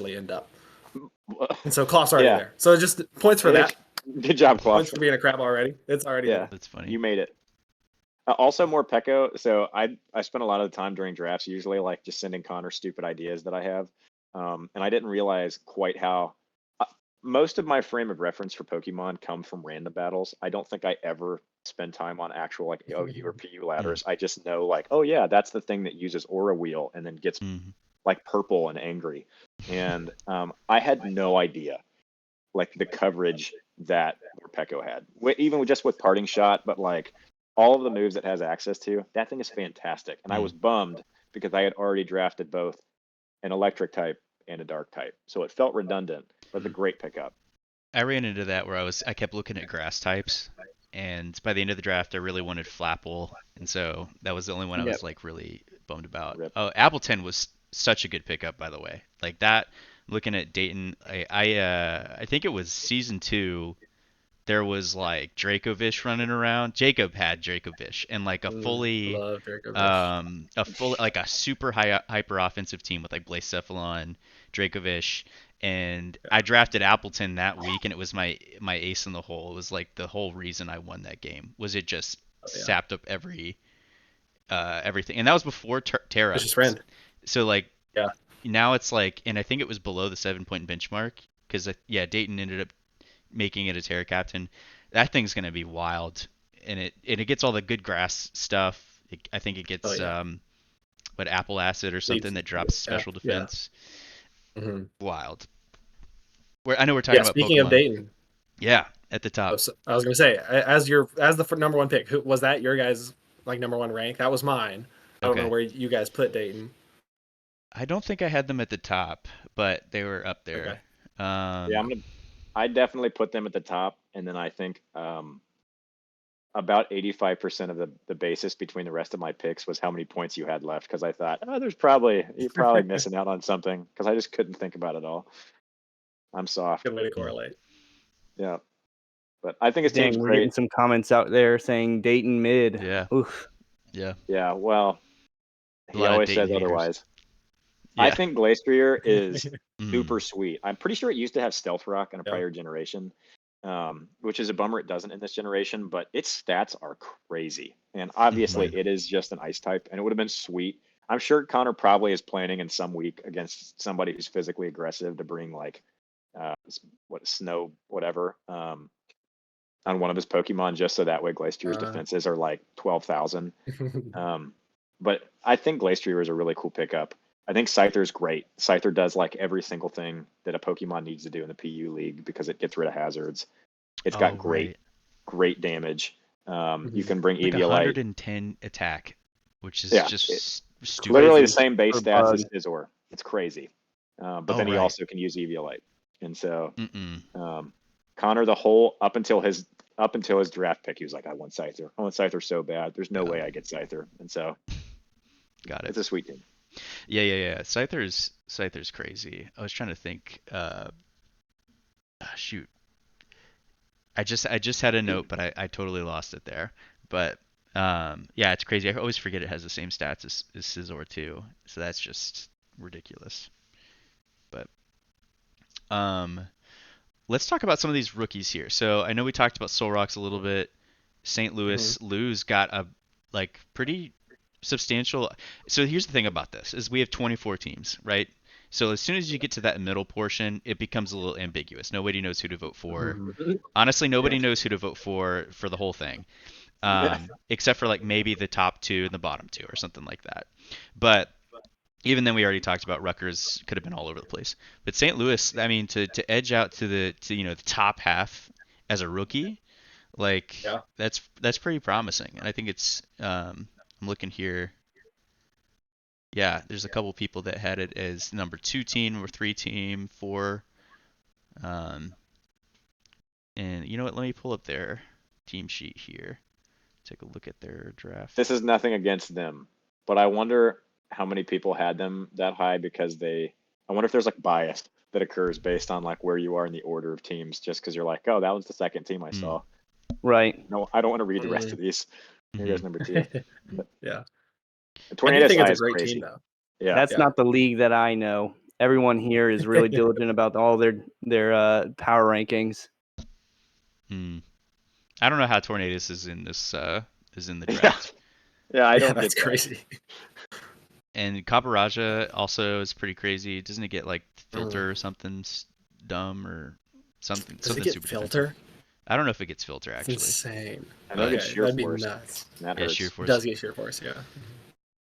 eventually end up. And so Klopp's already there. So just points for that. Good job, Klopp. Points for being a crab already. It's already there. That's funny. You made it. Also, more Pecco. So I spent a lot of the time during drafts usually like just sending Connor stupid ideas that I have. And I didn't realize quite how most of my frame of reference for Pokemon come from random battles. I don't think I ever spend time on actual like OU or PU ladders. I just know like, oh yeah, that's the thing that uses Aura Wheel and then gets like purple and angry. And I had no idea like the coverage that Pecco had, even just with Parting Shot, but like all of the moves it has access to, that thing is fantastic. And I was bummed because I had already drafted both an electric type and a dark type. So it felt redundant, but it's a great pickup. I ran into that where I kept looking at grass types, and by the end of the draft, I really wanted Flapple, and so that was the only one I was like really bummed about. Rip. Oh, Appleton was such a good pickup, by the way. Like that, looking at Dayton, I think it was season 2. There was like Dracovish running around. Jacob had Dracovish and like a fully, like a super hyper offensive team with like Blacephalon, Dracovish, and I drafted Appleton that week, and it was my ace in the hole. It was like the whole reason I won that game was it just sapped up everything, and that was before Terra. It's his friend. So like now it's like, and I think it was below the 7-point benchmark because Dayton ended up making it a Terra captain. That thing's gonna be wild, and it gets all the good grass stuff. I think it gets Apple Acid or something that drops special defense. Wild. I know we're talking about speaking Pokemon. of Dayton. Yeah, at the top. I was gonna say, as the number one pick, who was that? Your guys' like number one rank? That was mine. I don't know where you guys put Dayton. I don't think I had them at the top, but they were up there. Okay. I definitely put them at the top, and then I think about 85% of the basis between the rest of my picks was how many points you had left, because I thought, you're probably missing out on something, because I just couldn't think about it all. I'm soft. Good way to correlate. Yeah, but I think his team's we're great. getting some comments out there saying Dayton mid. Yeah. Oof. Yeah. Yeah. Well, he always says otherwise. Yeah. I think Glastrier is super sweet. I'm pretty sure it used to have Stealth Rock in a prior generation, which is a bummer it doesn't in this generation, but its stats are crazy. And obviously it is just an ice type, and it would have been sweet. I'm sure Connor probably is planning in some week against somebody who's physically aggressive to bring like snow, whatever, on one of his Pokemon, just so that way Glacier's defenses are like 12,000. But I think Glastrier is a really cool pickup. I think Scyther's great. Scyther does like every single thing that a Pokemon needs to do in the PU League because it gets rid of hazards. It's got great damage. You can bring like Eviolite. 110 attack, which is just stupid. Literally the same base stats as Scizor. It's crazy. But then he also can use Eviolite. And so Connor, the whole up until his draft pick, he was like, I want Scyther. I want Scyther so bad. There's no way I get Scyther. And so got it. It's a sweet team. Yeah. Scyther's crazy. I was trying to think. Shoot. I just had a note, but I totally lost it there. But it's crazy. I always forget it has the same stats as Scizor too. So that's just ridiculous. But let's talk about some of these rookies here. So I know we talked about Solrox a little bit. St. Louis, Lou's got a pretty substantial. So here's the thing about this is we have 24 teams, right? So as soon as you get to that middle portion, it becomes a little ambiguous. Nobody knows who to vote for. Honestly, nobody knows who to vote for the whole thing, except for like maybe the top 2 and the bottom 2 or something like that. But even then, we already talked about Rutgers could have been all over the place. But St. Louis, I mean, to edge out to the top half as a rookie, that's pretty promising. And I think it's I'm looking here. Yeah, there's a couple people that had it as number 2 team or 3 team, 4. And you know what? Let me pull up their team sheet here. Take a look at their draft. This is nothing against them, but I wonder how many people had them that high because I wonder if there's like bias that occurs based on like where you are in the order of teams, just because you're like, oh, that was the second team I saw. Right. No, I don't want to read the rest of these. Here's number 2. Yeah. Tornado I think it's is a great crazy. team, though. Yeah. That's not the league that I know. everyone here is really diligent about all their power rankings. I don't know how Tornadus is in this is in the draft. Yeah, I don't that's get that. crazy. And Kaparaja also is pretty crazy. Doesn't it get like filter or something dumb or something? Does something it get super filter? Defensive. I don't know if it gets filter actually. It's insane. I know it gets sheer that'd force. be nuts. That yeah, hurts. sheer force. It does get sheer force, yeah.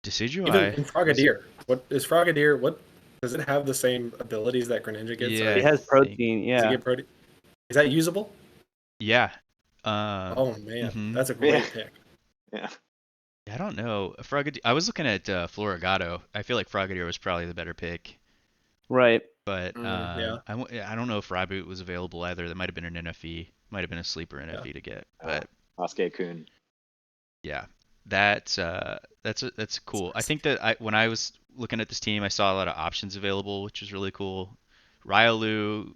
Decidueye. Even in Frogadier, what is Frogadier? What does it have the same abilities that Greninja gets? Yeah, It has protein. Does it Yeah. get protein? Is that usable? Yeah. Oh man, that's a Yeah. great pick. Yeah. I don't know. I was looking at Floragato. I feel like Frogadier was probably the better pick. Right. But yeah. I don't know if Ryboot was available either. That might have been an NFE. Might have been a sleeper NFE to get. But Sasuke Kun. yeah, that's cool. I think that when I was looking at this team, I saw a lot of options available, which was really cool. Ryalu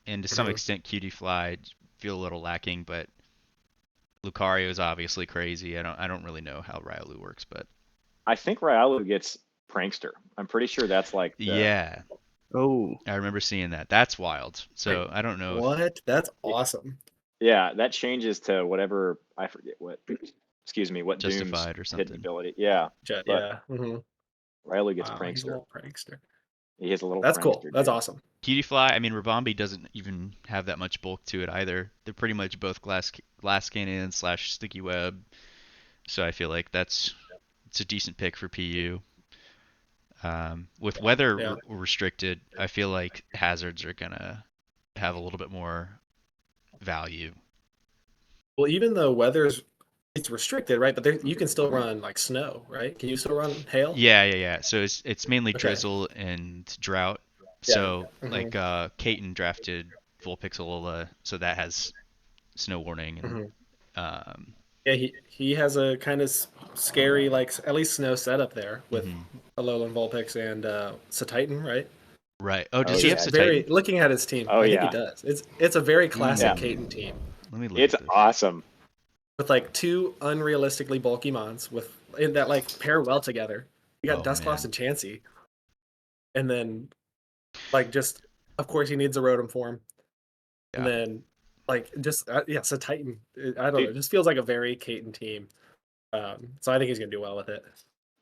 and to some extent Cutie Fly feel a little lacking, but Lucario is obviously crazy. I don't really know how Ryalu works, but I think Ryalu gets Prankster. I'm pretty sure that's like yeah. Oh, I remember seeing that. That's wild. So I don't know. What? That's awesome. Yeah, that changes to whatever, I forget what. Excuse me, what Justified Doom's or something. hidden ability. Yeah. Yeah. Ryalu gets Wow, Prankster. he's a little prankster. He has a little. That's cool. Prankster, That's dude. awesome. Cutie Fly, I mean, Rabambi doesn't even have that much bulk to it either. They're pretty much both glass cannon / sticky web. So I feel like it's a decent pick for PU. With weather restricted, I feel like hazards are gonna have a little bit more value. Well, even though it's restricted, right? But you can still run like snow, right? Can you still run hail? Yeah. So it's mainly drizzle and drought. So like Kaiten drafted Vulpixel, so that has snow warning and yeah, he has a kind of scary, like at least snow setup there with Alolan Vulpix and Titan, right? Right. Oh, does he have very looking at his team? I think he does. It's a very classic Kaiten team. Let me look. It's awesome. With like two unrealistically bulky mons that like pair well together. You got Dusclops and Chansey, and then like just of course he needs a Rotom form, and then like just so Titan. I don't know. It just feels like a very Kaiten team. So I think he's gonna do well with it.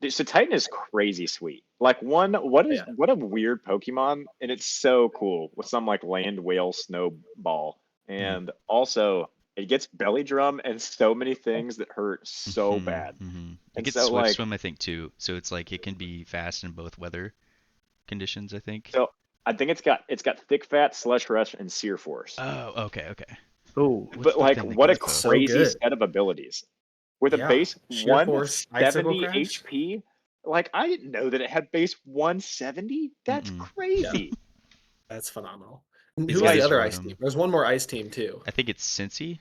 Dude, so Titan is crazy sweet. Like what a weird Pokemon, and it's so cool with some like land whale snowball, and also it gets belly drum and so many things that hurt so bad. It gets Swift Swim, I think, too. So it's like it can be fast in both weather conditions, I think. So I think it's got Thick Fat, Slush Rush, and Sear Force. Oh, okay. Oh, but like what a crazy set of abilities with a base 170 HP. Like I didn't know that it had base 170. That's crazy. Yeah. That's phenomenal. Who's the other ice team? There's one more ice team too. I think it's Cincy.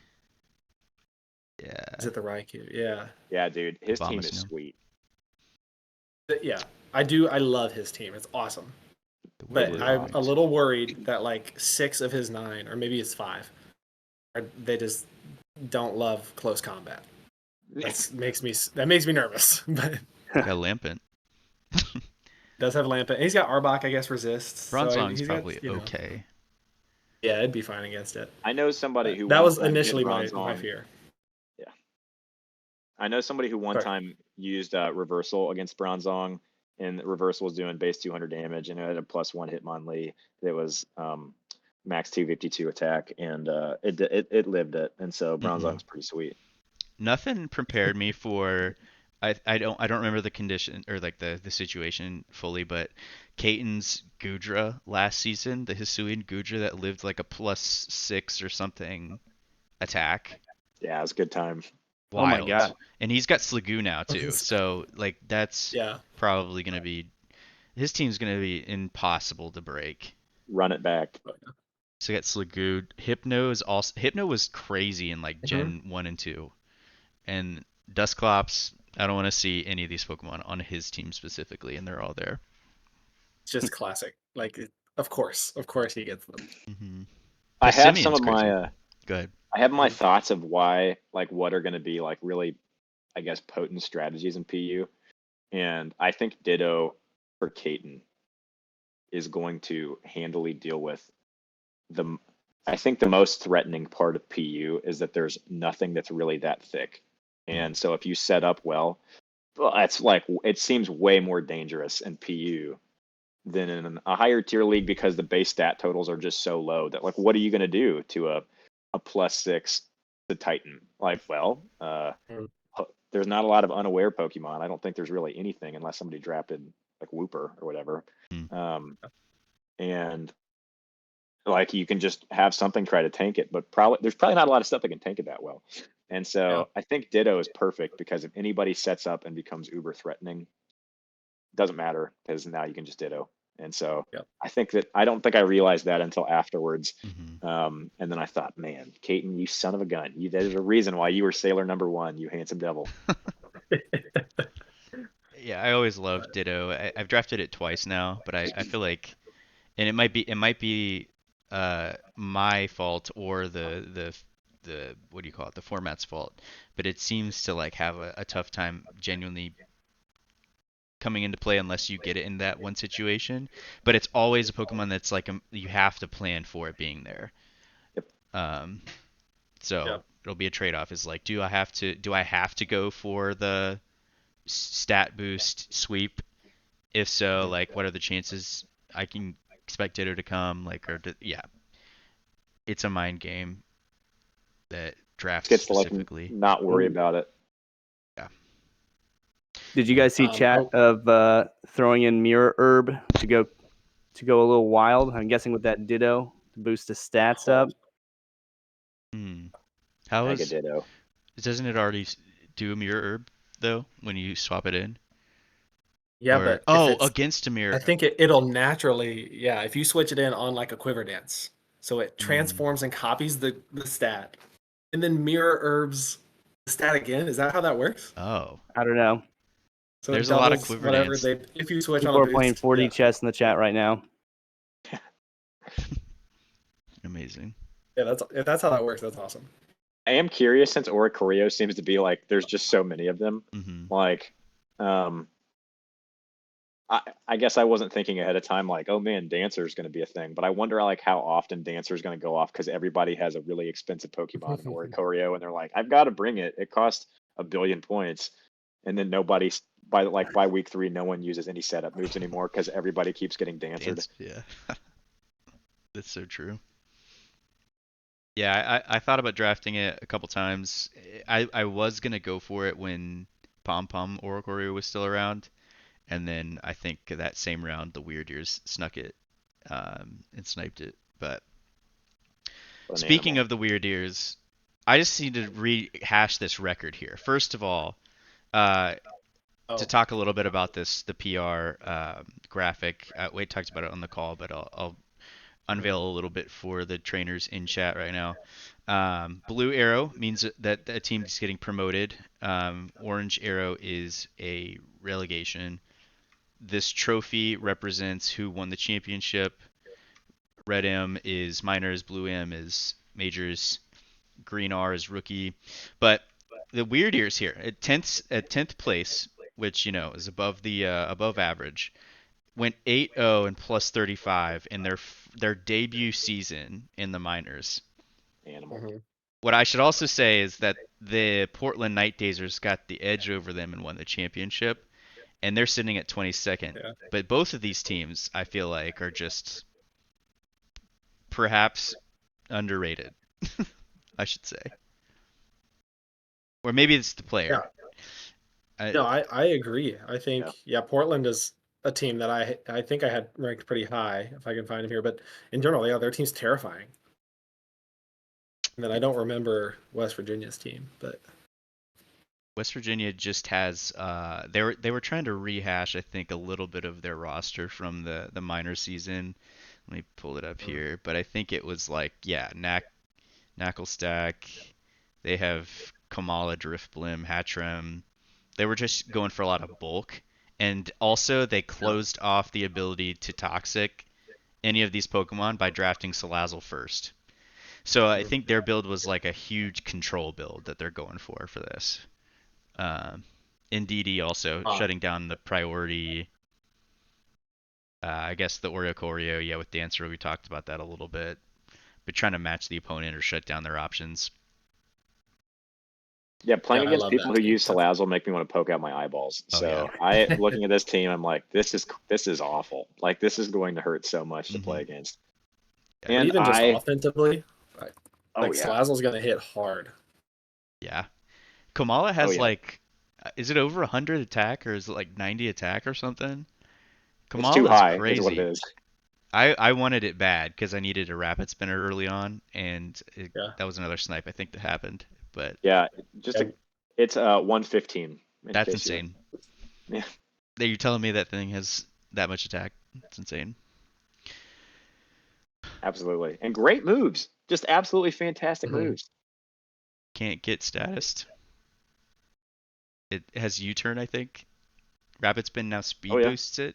Yeah. Is it the Raikou? Yeah. Yeah, dude. His team is sweet. Yeah. I love his team. It's awesome. But I'm a little worried that like 6 of his 9, or maybe it's 5, they just don't love close combat. That makes me nervous. But got Lampent. Does have Lampent. He's got Arbok, I guess, resists. Bronzong's probably okay. Yeah, it'd be fine against it. I know somebody who that was initially my fear. Yeah. I know somebody who one time used Reversal against Bronzong, and Reversal was doing base 200 damage, and it had a +1 Hitmonlee that was max 252 attack, and it lived it, and so Bronzong's pretty sweet. Nothing prepared me for. I don't remember the condition or like the situation fully, but Kaiten's Gudra last season, the Hisuian Gudra that lived like a +6 or something attack. Yeah, it was a good time. Wild. Oh my god! And he's got Sliggoo now too, so like that's probably gonna be his team's gonna be impossible to break. Run it back. So you got Sliggoo. Hypno was crazy in like Gen 1 and 2, and Dusclops. I don't want to see any of these Pokemon on his team specifically, and they're all there. It's just classic. Like, of course he gets them. I have some of my. Go ahead. I have my thoughts of why, like, what are going to be like really, I guess, potent strategies in PU, and I think Ditto for Kaiten is going to handily deal with I think the most threatening part of PU is that there's nothing that's really that thick. And so if you set up well, that's like, it seems way more dangerous in PU than in a higher tier league because the base stat totals are just so low that, like, what are you going to do to a +6 to Titan? Like, well, there's not a lot of unaware Pokemon. I don't think there's really anything unless somebody drafted like Wooper or whatever. And like, you can just have something try to tank it, but there's probably not a lot of stuff that can tank it that well. And so I think Ditto is perfect because if anybody sets up and becomes uber threatening, doesn't matter because now you can just Ditto. And so I don't think I realized that until afterwards. And then I thought, man, Caton, you son of a gun. There's a reason why you were Sailor #1, you handsome devil. Yeah, I always loved Ditto. I've drafted it twice now, but I feel like, and it might be my fault or the what do you call it, the format's fault, but it seems to like have a tough time genuinely coming into play unless you get it in that one situation. But it's always a Pokemon that's like you have to plan for it being there. So it'll be a trade-off. Is like, do I have to go for the stat boost sweep? If so, like, what are the chances I can expect Ditto to come? Like, it's a mind game that drafts specifically. To, like, not worry about it. Yeah. Did you guys see chat of throwing in Mirror Herb to go a little wild? I'm guessing with that Ditto to boost the stats up. How is Ditto? Doesn't it already do a Mirror Herb though when you swap it in? Yeah, but against a Mirror, I think it'll naturally. Yeah, if you switch it in on like a Quiver Dance, so it transforms and copies the stat, and then Mirror Herbs the stat again. Is that how that works? Oh, I don't know. So there's a lot of Quiver Dance. If you switch People on are playing 4D chess in the chat right now. Amazing. Yeah, if that's how that works, that's awesome. I am curious since Oricorio seems to be like there's just so many of them. Like, I guess I wasn't thinking ahead of time like, oh man, Dancer is going to be a thing, but I wonder like how often Dancer is going to go off because everybody has a really expensive Pokemon in Oricorio and they're like, I've got to bring it. It costs 1 billion points, and then nobody's by week 3, no one uses any setup moves anymore because everybody keeps getting Dancered. Yeah, that's so true. Yeah, I thought about drafting it a couple times. I was gonna go for it when Pom Pom Oricorio was still around. And then I think that same round, the Weird Ears snuck it and sniped it. But speaking of the Weird Ears, I just need to rehash this record here. First of all, to talk a little bit about the PR graphic. Wade talked about it on the call, but I'll unveil a little bit for the trainers in chat right now. Blue arrow means that a team is getting promoted. Orange arrow is a relegation. This trophy represents who won the championship. Red M is minors, blue M is majors, green R is rookie. But the Weird Ears here at 10th place, which is above the above average, went 8-0 and plus 35 in their debut season in the minors. Animal. What I should also say is that the Portland Night Dazers got the edge over them and won the championship. And they're sitting at 22nd. Yeah. But both of these teams, I feel like, are just perhaps underrated, I should say. Or maybe it's the player. Yeah. I agree. I think, Portland is a team that I think I had ranked pretty high, if I can find them here. But in general, their team's terrifying. And then I don't remember West Virginia's team, but... West Virginia just has they were trying to rehash, I think, a little bit of their roster from the minor season. Let me pull it up here, but I think it was like Knucklestack. They have Kamala, Driftblim, Hattrem. They were just going for a lot of bulk, and also they closed off the ability to toxic any of these Pokemon by drafting Salazzle first. So I think their build was like a huge control build that they're going for this. Ndidi also shutting down the priority. I guess the Oreo Choreo, yeah, with Dancer, we talked about that a little bit. But trying to match the opponent or shut down their options. Yeah, playing against people who use Salazzle make me want to poke out my eyeballs. So looking at this team, I'm like, this is awful. Like, this is going to hurt so much to play against. Yeah, and even just offensively, Salazzle's going to hit hard. Yeah. Kamala has is it over 100 attack or is it like 90 attack or something? Kamala's too high, crazy. Is what it is. I wanted it bad because I needed a rapid spinner early on, and that was another snipe I think that happened. But yeah, it's 115. That's insane. Yeah. You're telling me that thing has that much attack? It's insane. Absolutely, and great moves. Just absolutely fantastic moves. Can't get statused. It has U-turn, I think. Rapid spin now speed boosts it.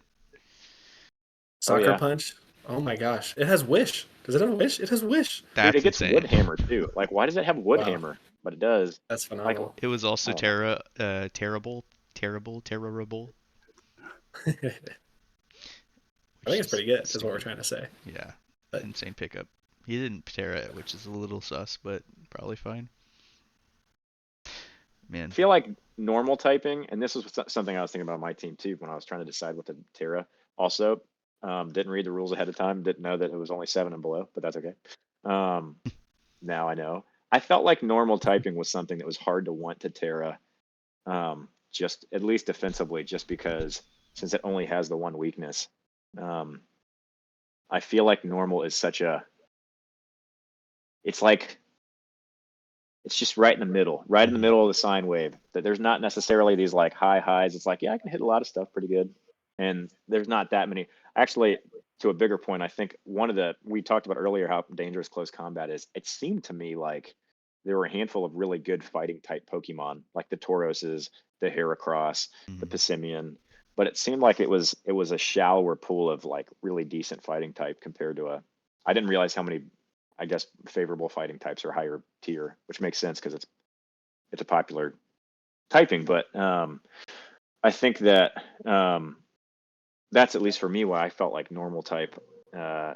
Sucker punch. Oh my gosh. It has wish. Does it have wish? It has wish. That's Dude, it gets insane. wood hammer too. Like, why does it have wood hammer? But it does. That's phenomenal. It was also terrible. I think it's pretty good, is what we're trying to say. Yeah. But insane pickup. He didn't Terra it, which is a little sus, but probably fine. Man. I feel like normal typing, and this was something I was thinking about my team too when I was trying to decide what to Terra. Also, didn't read the rules ahead of time, didn't know that it was only 7 and below, but that's okay. Now I know. I felt like normal typing was something that was hard to want to Terra, just at least defensively, just because since it only has the one weakness. I feel like normal is such a, it's just right in the middle of the sine wave. That there's not necessarily these like high highs. It's like, yeah, I can hit a lot of stuff pretty good. And there's not that many. Actually, to a bigger point, I think we talked about earlier how dangerous close combat is. It seemed to me like there were a handful of really good fighting type Pokemon, like the Tauroses, the Heracross, the Piscimian. But it seemed like it was a shallower pool of like really decent fighting type compared to I didn't realize how many, I guess, favorable fighting types are higher tier, which makes sense because it's a popular typing. But I think that that's at least for me why I felt like normal type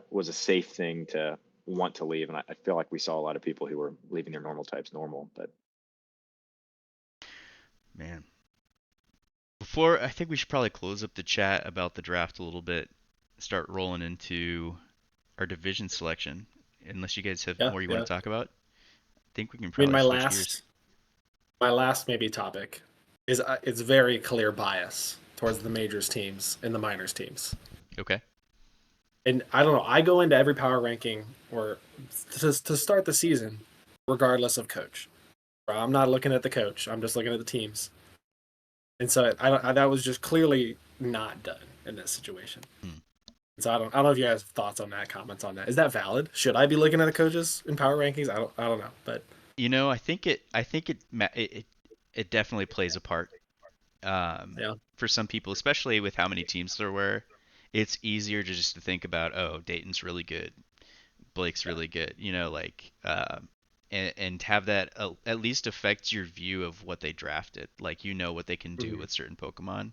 was a safe thing to want to leave, and I feel like we saw a lot of people who were leaving their normal types normal. But man, I think we should probably close up the chat about the draft a little bit, start rolling into our division selection. Unless you guys have more you want to talk about, I think we can probably switch gears. My last maybe topic is it's very clear bias towards the majors teams and the minors teams. Okay. And I don't know. I go into every power ranking or to start the season, regardless of coach. I'm not looking at the coach. I'm just looking at the teams. And so that was just clearly not done in this situation. So I don't know if you guys have thoughts on that, comments on that. Is that valid? Should I be looking at the coaches in power rankings? I don't know, but I think it definitely plays a part. For some people, especially with how many teams there were, it's easier to think about, oh, Dayton's really good, Blake's really good, and have that at least affect your view of what they drafted. Like, what they can do with certain Pokemon.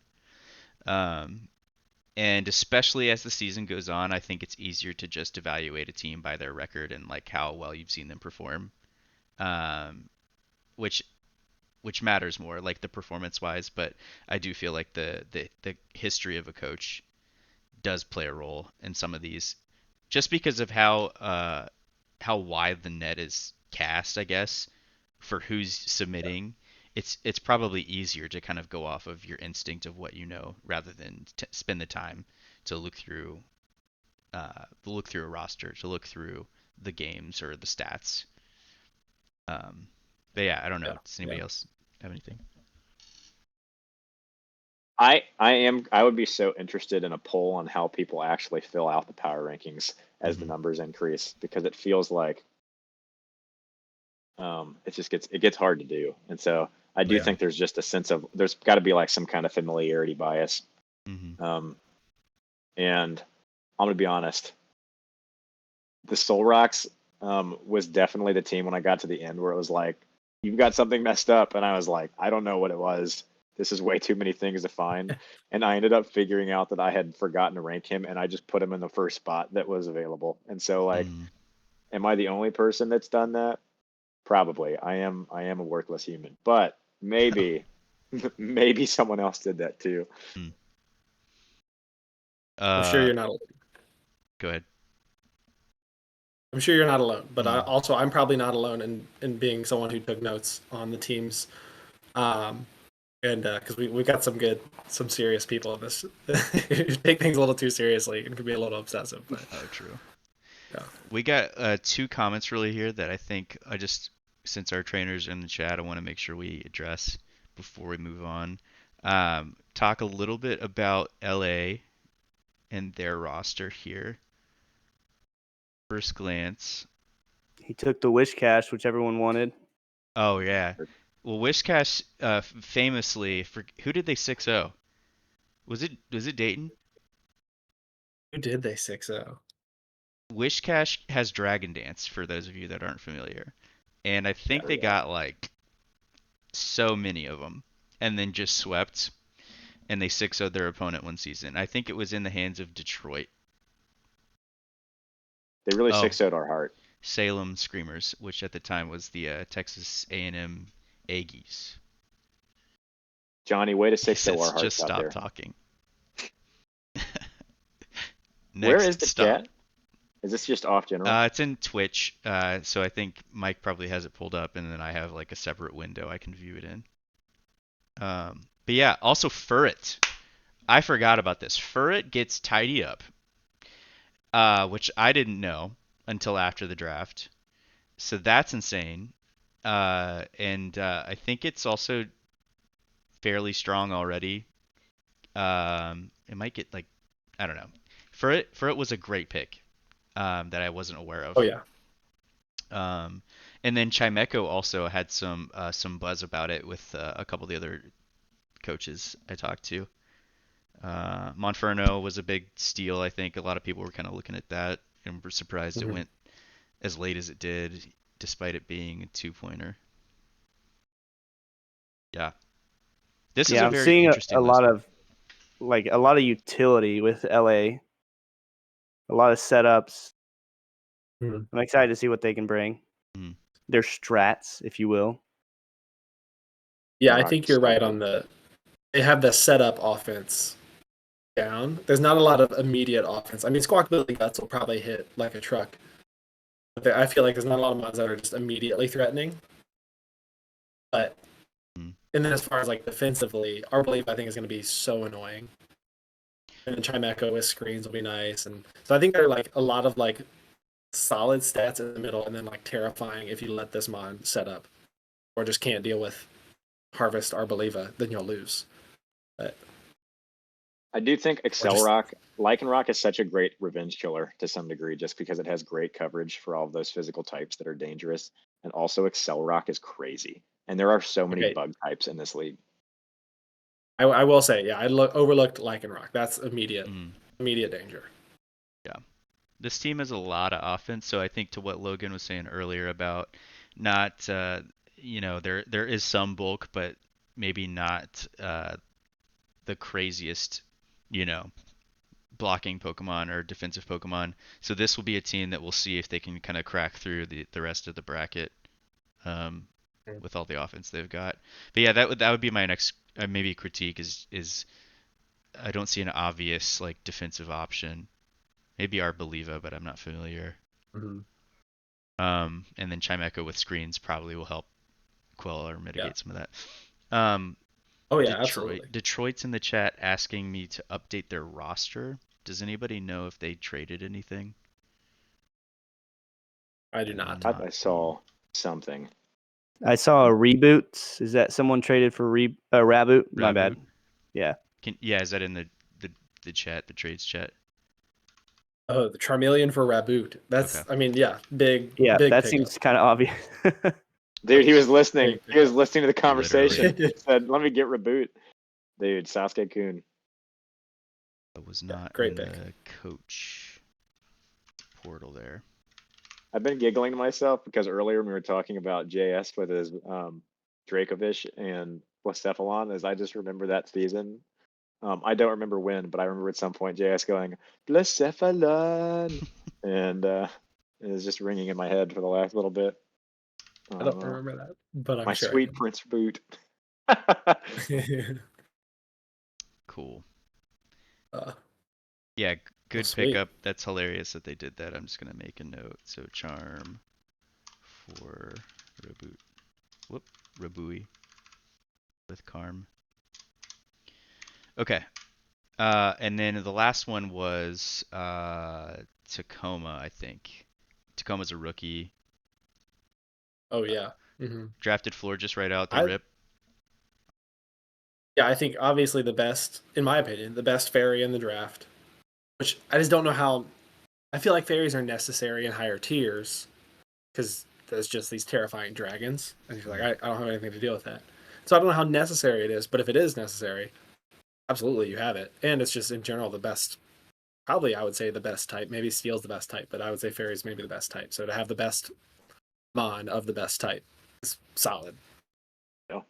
And especially as the season goes on, I think it's easier to just evaluate a team by their record and like how well you've seen them perform, which matters more, like the performance-wise. But I do feel like the history of a coach does play a role in some of these, just because of how wide the net is cast, I guess, for who's submitting. It's probably easier to kind of go off of your instinct of what you know rather than spend the time to look through a roster, to look through the games or the stats. But yeah, I don't know. Does anybody else have anything? I would be so interested in a poll on how people actually fill out the power rankings as the numbers increase, because it feels like it gets hard to do. And so I do think there's just a sense of, there's got to be like some kind of familiarity bias. And I'm going to be honest, the Solrox was definitely the team when I got to the end where it was like, you've got something messed up. And I was like, I don't know what it was. this is way too many things to find. And I ended up figuring out that I had forgotten to rank him, and I just put him in the first spot that was available. And so, like, am I the only person that's done that? Probably. I am a worthless human, but maybe maybe someone else did that too. I'm sure you're not alone. Go ahead. I'm sure you're not alone, but I'm probably not alone in being someone who took notes on the teams. And because we got some serious people in this, take things a little too seriously and can be a little obsessive. But true. Yeah. We got 2 comments really here that I think since our trainers are in the chat, I want to make sure we address before we move on. Talk a little bit about LA and their roster here. First glance. He took the Wish Cash, which everyone wanted. Oh yeah. Well, Wishcash famously, who did they 6-0? Was it Dayton? Who did they 6-0? Wishcash has Dragon Dance, for those of you that aren't familiar, and I think they got like so many of them, and then just swept, and they 6-0'd their opponent one season. I think it was in the hands of Detroit. They really 6-0'd our heart. Salem Screamers, which at the time was the Texas A&M Aggies. Johnny, way to 6-0 our hearts just out stop there. Talking. Where is the chat? Is this just off general? It's in Twitch, so I think Mike probably has it pulled up, and then I have like a separate window I can view it in. But yeah, also Furret. I forgot about this. Furret gets Tidy Up, which I didn't know until after the draft. So that's insane. And I think it's also fairly strong already. It might get like, I don't know. Furret was a great pick that I wasn't aware of. Oh yeah. And then Chimeco also had some buzz about it with a couple of the other coaches I talked to. Monferno was a big steal. I think a lot of people were kind of looking at that and were surprised it went as late as it did, despite it being a 2-pointer. Yeah. This is a very seeing interesting a lot list. of a lot of utility with LA. A lot of setups. I'm excited to see what they can bring. Their strats, if you will. Yeah, I think you're right on they have the setup offense down. There's not a lot of immediate offense. I mean, Squawkabilly Guts will probably hit like a truck. But I feel like there's not a lot of mods that are just immediately threatening. But and then as far as like defensively, our belief I think is going to be so annoying. And then Chimeco with screens will be nice, and so I think there are like a lot of like solid stats in the middle, and then like terrifying if you let this mod set up, or just can't deal with Harvest Arboliva, then you'll lose. But I do think Lycanroc is such a great revenge killer to some degree, just because it has great coverage for all of those physical types that are dangerous. And also Accelerock is crazy. And there are so many bug types in this league. I will say, yeah, I overlooked Lycanroc. That's immediate danger. Yeah. This team has a lot of offense, so I think to what Logan was saying earlier about not, there is some bulk, but maybe not the craziest, blocking Pokemon or defensive Pokemon. So this will be a team that we'll see if they can kind of crack through the rest of the bracket with all the offense they've got. But yeah, that would be my next maybe critique is I don't see an obvious like defensive option. Maybe Arboliva, but I'm not familiar. And then Chimeco with screens probably will help quell or mitigate some of that. Absolutely. Detroit's in the chat asking me to update their roster. Does anybody know if they traded anything? I do not. I saw something. I saw a reboot. Is that someone traded for Raboot? My bad. Yeah. Is that in the chat, the trades chat? Oh, the Charmeleon for Raboot. That's, okay. I mean, big. Yeah, big that seems kind of obvious. Dude, he was listening. He was listening to the conversation. He said, "Let me get Raboot." Dude, Sasuke Kun. That was not great in pick. The coach portal there. I've been giggling to myself because earlier we were talking about JS with his Dracovish, and Blacephalon, as I just remember that season. I don't remember when, but I remember at some point JS going Blacephalon, and it was just ringing in my head for the last little bit. I don't remember that, but I'm my sure sweet Prince boot. Cool. Uh, Yeah, good sweet. pickup. That's hilarious that they did that. I'm just gonna make a note. So charm for Rabui with Karm. Okay. And then the last one was Tacoma, I think. Tacoma's a rookie. Oh yeah. Drafted floor just right out the rip. Yeah, I think obviously the best, in my opinion, the best fairy in the draft. Which I just don't know how. I feel like fairies are necessary in higher tiers because there's just these terrifying dragons, and you're like, I don't have anything to deal with that. So I don't know how necessary it is, but if it is necessary, absolutely you have it. And it's just in general the best. Probably I would say the best type. Maybe steel's the best type, but I would say fairies maybe the best type. So to have the best mon of the best type is solid. Yeah.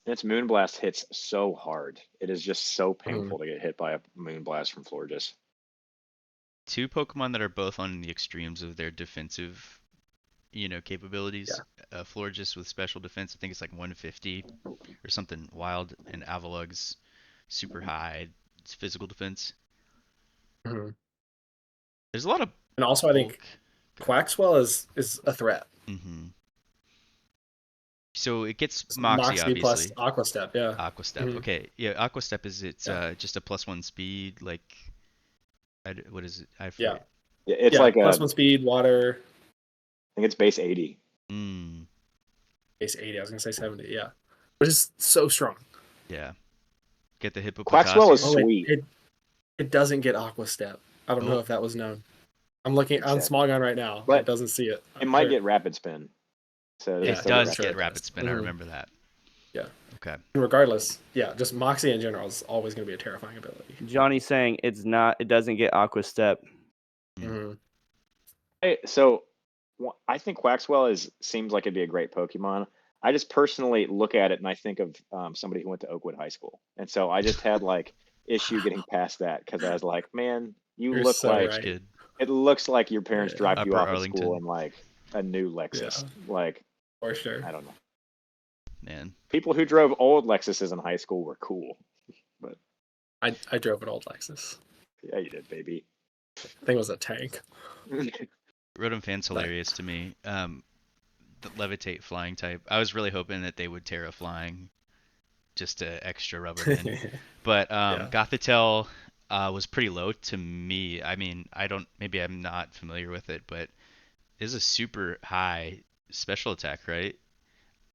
Its Moonblast hits so hard. It is just so painful to get hit by a Moonblast from Florges. Two Pokemon that are both on the extremes of their defensive, capabilities. Yeah. Florges with special defense, I think it's like 150 or something wild, and Avalug's super high physical defense. There's a lot of and also I think Quaxwell is a threat. So it gets Moxie obviously. Plus Aqua Step, yeah. Aqua Step, okay. Yeah, Aqua Step is just a +1 speed, like, what is it? I forget. Yeah, it's like +1 speed, water. I think it's base 80. Base 80, I was going to say 70, yeah. Which is so strong. Yeah. Get the Hippopotamus. Quaxwell is sweet. It doesn't get Aqua Step. I don't know if that was known. I'm looking on Smogon right now. But it doesn't see it. It might get Rapid Spin. So it does get Rapid Spin. I remember that. Yeah. Okay. Regardless, just Moxie in general is always going to be a terrifying ability. Johnny's saying it doesn't get Aqua Step. Hey, so I think Quaxwell seems like it'd be a great Pokemon. I just personally look at it and I think of somebody who went to Oakwood High School, and so I just had like issue getting past that because I was like, man, you're look so like right. It looks like your parents dropped you off at school in like a new Lexus, like for sure. I don't know. Man, people who drove old Lexuses in high school were cool, but I drove an old Lexus. Yeah, you did, baby. I think it was a tank. Rotom Fan's hilarious to me. The Levitate flying type. I was really hoping that they would Terra flying just to extra rub it in. But Gothitelle was pretty low to me. I mean, maybe I'm not familiar with it, but it is a super high special attack, right?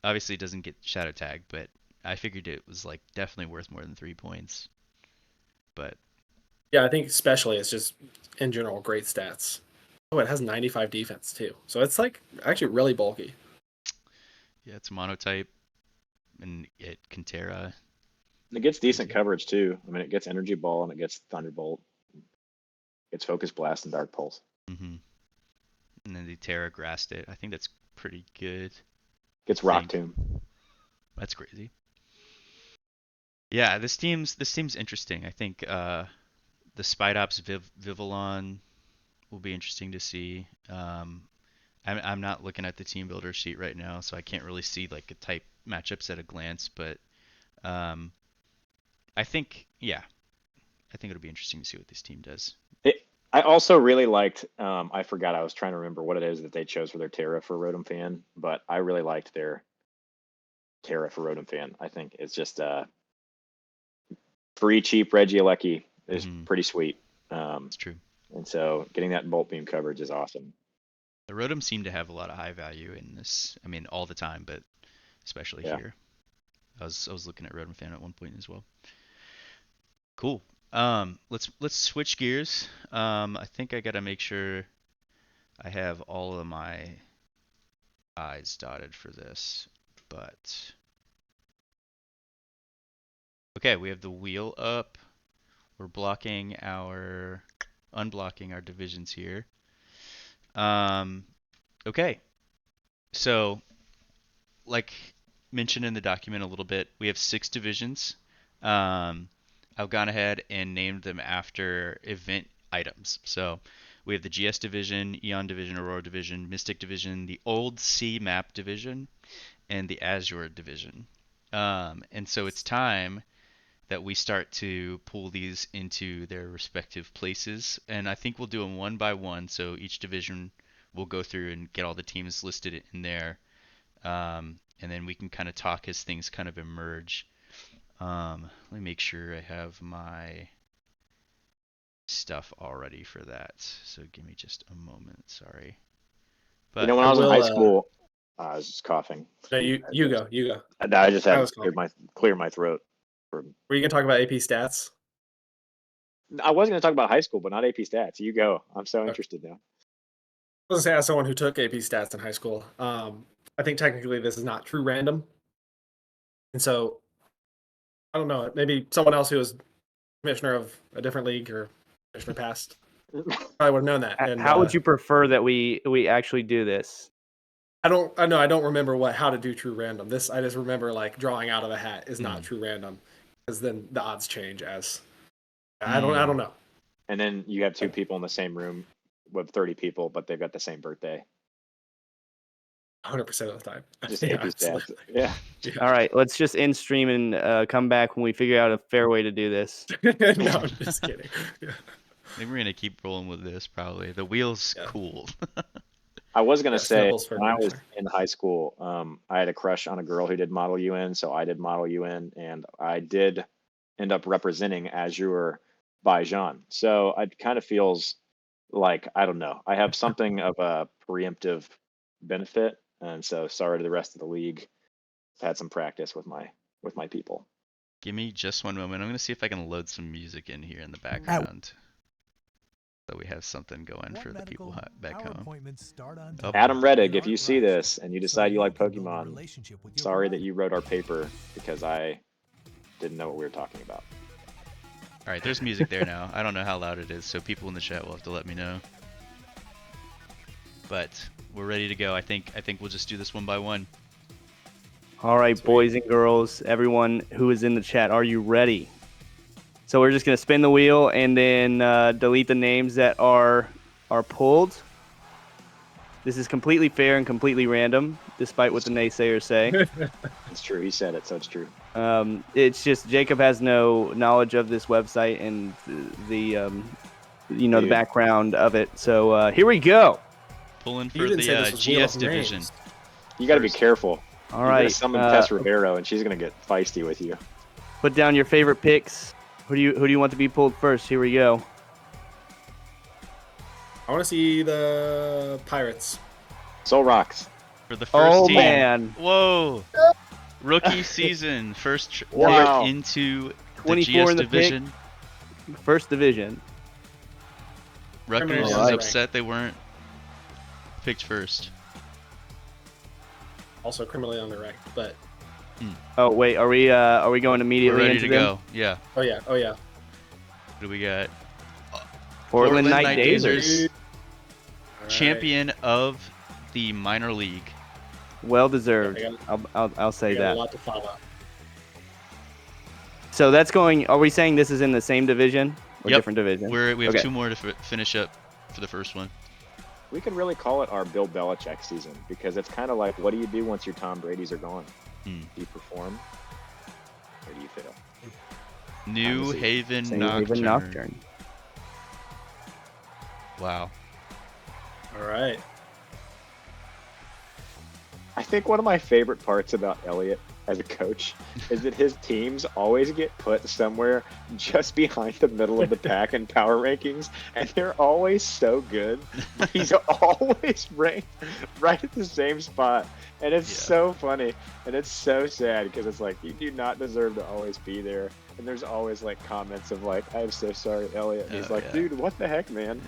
Obviously it doesn't get Shadow Tag, but I figured it was like definitely worth more than 3 points. But yeah, I think especially it's just in general great stats. Oh, it has 95 defense too. So it's like actually really bulky. Yeah, it's monotype and it can Terra. It gets decent coverage too. I mean, it gets Energy Ball and it gets Thunderbolt. It's Focus Blast and Dark Pulse. And then the Terra grassed it. I think that's pretty good. Gets Rock Tomb. That's crazy. Yeah, this team's interesting. I think the Spidops Vivillon will be interesting to see. I'm not looking at the team builder sheet right now, so I can't really see like a type matchups at a glance. But I think it'll be interesting to see what this team does. I also really liked. I forgot. I was trying to remember what it is that they chose for their Terra for Rotom Fan, but I really liked their Terra for Rotom Fan. I think it's just free, cheap Regieleki is pretty sweet. It's true. And so getting that Bolt Beam coverage is awesome. The Rotom seem to have a lot of high value in this. I mean, all the time, but especially here. I was looking at Rotom Fan at one point as well. Cool. Let's switch gears. I think I gotta make sure I have all of my I's dotted for this, but okay, we have the wheel up. We're unblocking our divisions here. Okay, so like mention in the document a little bit. We have 6 divisions. I've gone ahead and named them after event items. So we have the GS division, Eon division, Aurora division, Mystic division, the Old Sea Map division, and the Azure division. And so it's time that we start to pull these into their respective places. And I think we'll do them one by one. So each division will go through and get all the teams listed in there. And then we can kind of talk as things kind of emerge. Let me make sure I have my stuff all ready for that. So give me just a moment. Sorry. But when I was in high school, I was just coughing. No, you go. I just had to clear my throat. Were you gonna talk about AP stats? I was gonna talk about high school, but not AP stats. You go. I'm so interested now. I was gonna say, as someone who took AP stats in high school, I think technically this is not true random, and so I don't know. Maybe someone else who was commissioner of a different league or commissioner past probably would have known that. And, how would you prefer that we actually do this? I don't remember how to do true random. I just remember like drawing out of the hat is not true random, because then the odds change as I don't know. And then you have 2 people in the same room with 30 people, but they've got the same birthday. 100% of the time. Just AP stats. Yeah. All right, let's just end stream and come back when we figure out a fair way to do this. No, I'm just kidding. Yeah. I think we're gonna keep rolling with this probably. The wheel's cool. I was going to say, when I was in high school, I had a crush on a girl who did Model UN, so I did Model UN, and I did end up representing Azure by Jean. So it kind of feels like, I don't know, I have something of a preemptive benefit, and so sorry to the rest of the league. I've had some practice with my people. Give me just one moment. I'm going to see if I can load some music in here in the background. So we have something going for the people back home. Adam Reddick, if you see this and you decide you like Pokemon, sorry that you wrote our paper because I didn't know what we were talking about. All right, there's music there now. I don't know how loud it is, so people in the chat will have to let me know. But we're ready to go. I think we'll just do this one by one. All right, boys and girls, everyone who is in the chat, are you ready? So we're just going to spin the wheel and then delete the names that are pulled. This is completely fair and completely random, despite what the naysayers say. It's true. He said it, so it's true. It's just Jacob has no knowledge of this website and the background of it. So here we go. Pulling for the GS division. You got to be careful. All right. Summon Tess Rivero, and she's going to get feisty with you. Put down your favorite picks. Who do you want to be pulled first? Here we go. I want to see the Pirates. Soul Rocks. For the first team. Man. Whoa. Rookie season. First trip into the GS division. First division. Rutgers is upset they weren't picked first. Also criminally underranked, but... Oh wait, are we going immediately We're ready into to them? go. Yeah. Oh yeah. What do we got? Portland Night Dazers. Champion of the minor league. Well deserved. I'll say that. A lot to follow. So that's going. Are we saying this is in the same division or different division? We have 2 more to finish up for the first one. We could really call it our Bill Belichick season, because it's kind of like, what do you do once your Tom Brady's are gone? Do you perform, or do you fail? New Haven Nocturne. Wow. All right. I think one of my favorite parts about Elliott as a coach is that his teams always get put somewhere just behind the middle of the pack in power rankings, and they're always so good. He's always ranked right at the same spot, and it's so funny, and it's so sad, because it's like, you do not deserve to always be there. And there's always like comments of like, I'm so sorry, Elliott. And he's like, dude, what the heck, man?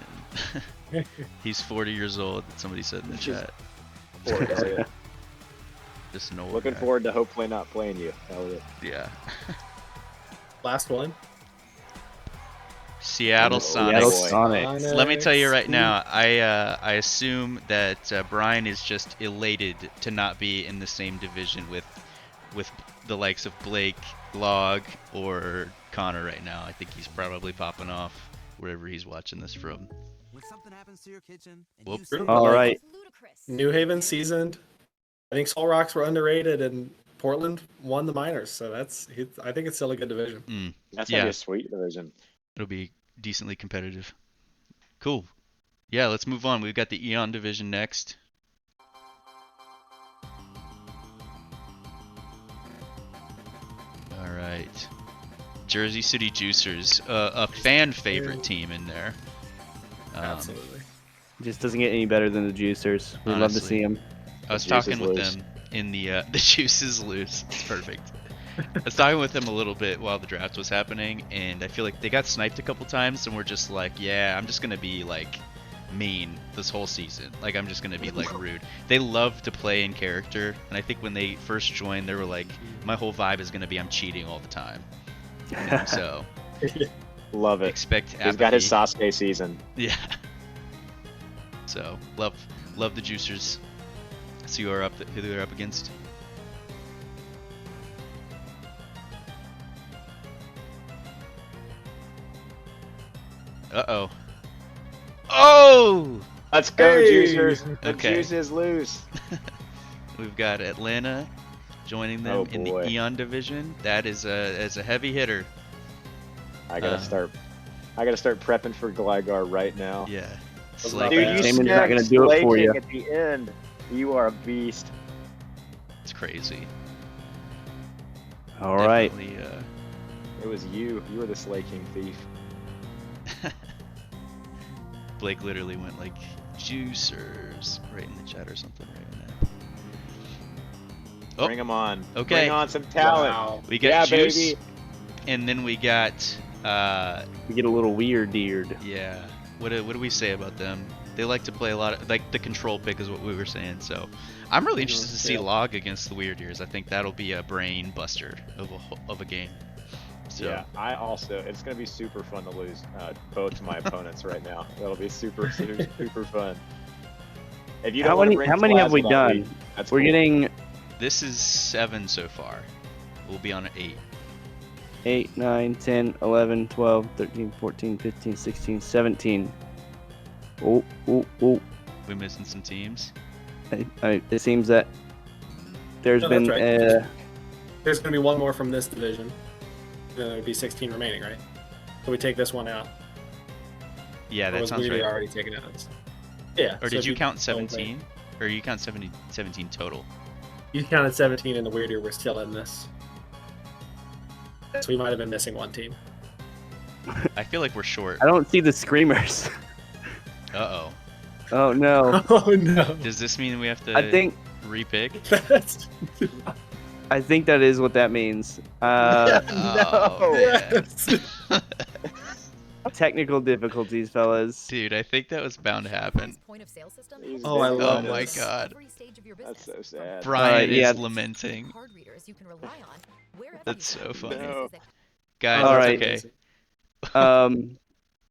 He's 40 years old. Somebody said in the chat. Poor Elliott. Just an old Looking guy. forward to hopefully not playing you, Elliott. Yeah. Last one. Seattle Sonics. Let me tell you right now, I assume that Brian is just elated to not be in the same division with with the likes of Blake, Log, or Connor right now. I think he's probably popping off wherever he's watching this from. When something happens to your kitchen and Whoop. you say, All right. New Haven seasoned. I think Sol Rocks were underrated, and Portland won the minors, so I think it's still a good division. That's gonna be a sweet division. It'll be decently competitive. Cool. Yeah, let's move on. We've got the Eon division next. All right. Jersey City Juicers, a fan favorite team in there. Absolutely. Just doesn't get any better than the Juicers. We'd love to see them. I was talking with them in the Juices lose. It's perfect. I was talking with them a little bit while the draft was happening, and I feel like they got sniped a couple times, and we're just like, yeah, I'm just gonna be like mean this whole season. Like I'm just gonna be like rude. They love to play in character, and I think when they first joined, they were like, my whole vibe is gonna be I'm cheating all the time. So love it. Expect apathy. He's got his Sasuke season. Yeah. So love the Juicers. See who they're up against. Uh-oh. Oh! Let's go, Hey! Juicers. The Okay. juice is loose. We've got Atlanta joining them in the Eon division. That is a heavy hitter. I gotta start prepping for Gligar right now. Yeah. Dude, Dude, you Damon's not gonna snagged do it for Slay you. King at the end. You are a beast. It's crazy. All right. Definitely, It was you. You were the Slay King thief. Blake literally went like juicers right in the chat or something right now. Oh, Bring them on. okay. Bring on some talent. Wow. we got Yeah, juice, baby. and then we got We get a little weird-eared. yeah. What do we say about them? They like to play a lot of like the control pick is what we were saying. So I'm really interested to see Log against the Weird Ears. I think that'll be a brain buster of a game. So. Yeah, it's going to be super fun to lose both of my opponents right now. That'll be super fun. If you How many have we done? We're getting This is 7 so far. We'll be on 8. 8, 9, 10, 11, 12, 13, 14, 15, 16, 17. Oh. We missing some teams? It seems that there's No, been that's right. There's going to be one more from this division. There'll be 16 remaining, right? So we take this one out. Yeah, Or that was sounds Weird right. already taken out? Yeah. Or so did if you count don't 17? Or you count 17 total? You counted 17 in the Weird Ear. We're still in this. So we might have been missing one team. I feel like we're short. I don't see the screamers. Uh-oh. Oh no. Oh no. Does this mean we have to I think repick? That's... that is what that means. Oh, man. Yes. Technical difficulties, fellas. Dude, I think that was bound to happen. Oh, I love Oh my this. god. That's so sad. Brian yeah. is lamenting. That's so funny. No. Guys, All it's right. okay.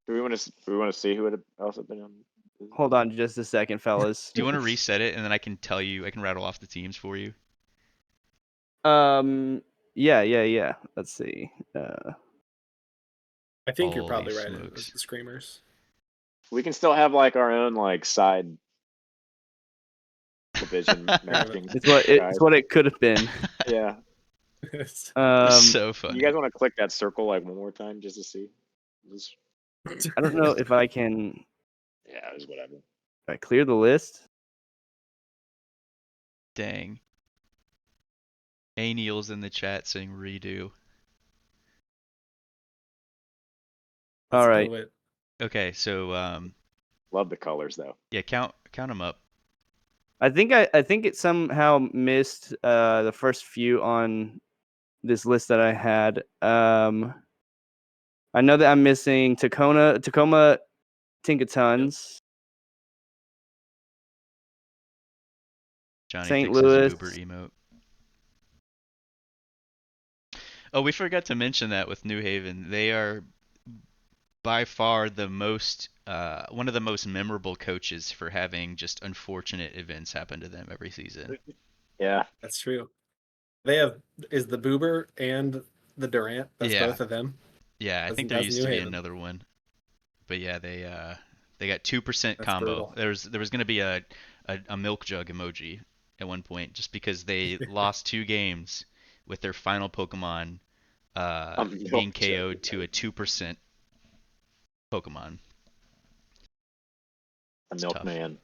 Do we want to see who else had been on? Hold on just a second, fellas. Do you want to reset it and then I can rattle off the teams for you? Yeah. Let's see. I think you're Holy probably right. It smokes. was the Screamers. We can still have like our own like side division matching. It's what it could have been. Yeah. So funny. You guys want to click that circle like one more time just to see? I don't know if I can. Yeah, it's whatever. I clear the list. Dang. A Neil's in the chat saying redo. All right. do it. Okay, so Love the colors though. yeah, count them up. I think it somehow missed the first few on this list that I had. I know that I'm missing Tacoma Tinkatons, Johnny St. fixes Louis. Uber emote. Oh, we forgot to mention that with New Haven. They are by far the most one of the most memorable coaches for having just unfortunate events happen to them every season. Yeah. That's true. They have is the Boober and the Durant. That's Yeah. both of them. Yeah, I think there used to be another one. But yeah, they got 2% combo. Brutal. There was gonna be a milk jug emoji at one point just because they lost 2 games with their final Pokemon being KO'd to a 2% Pokemon. The milkman.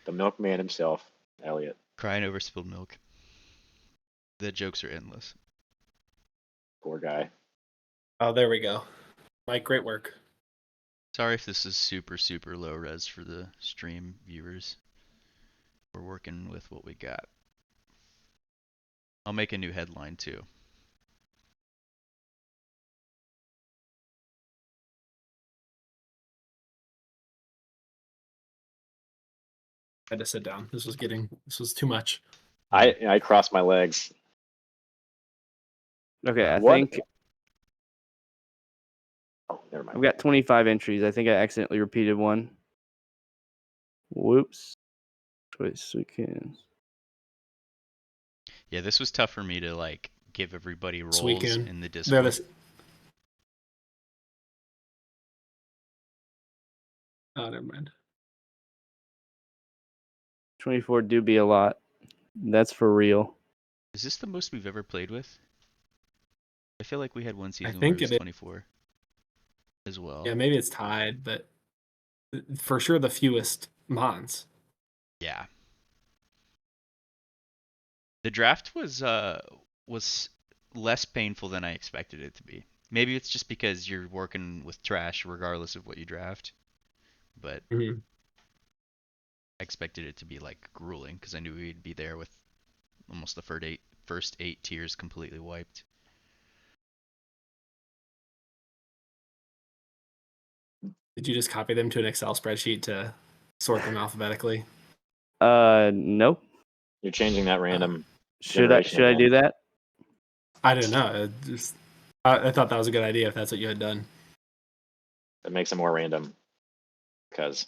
The milkman himself, Elliot. Crying over spilled milk. The jokes are endless. Poor guy. Oh, there we go. Mike, great work. Sorry if this is super, super low res for the stream viewers. We're working with what we got. I'll make a new headline too. I had to sit down. This was too much. I crossed my legs. Okay, I think. Oh, never mind. I've got 25 entries. I think I accidentally repeated one. Whoops. Yeah, this was tough for me to like give everybody roles in the Discord. Oh, never mind. 24 do be a lot. That's for real. Is this the most we've ever played with? I feel like we had one season where it was 24 as well. Yeah, maybe it's tied, but for sure the fewest Mons. Yeah. The draft was less painful than I expected it to be. Maybe it's just because you're working with trash regardless of what you draft. But I expected it to be like grueling because I knew we'd be there with almost the first eight tiers completely wiped. Did you just copy them to an Excel spreadsheet to sort them alphabetically? Nope. You're changing that random. Should I do that? I don't know. I thought that was a good idea if that's what you had done. It makes it more random. Because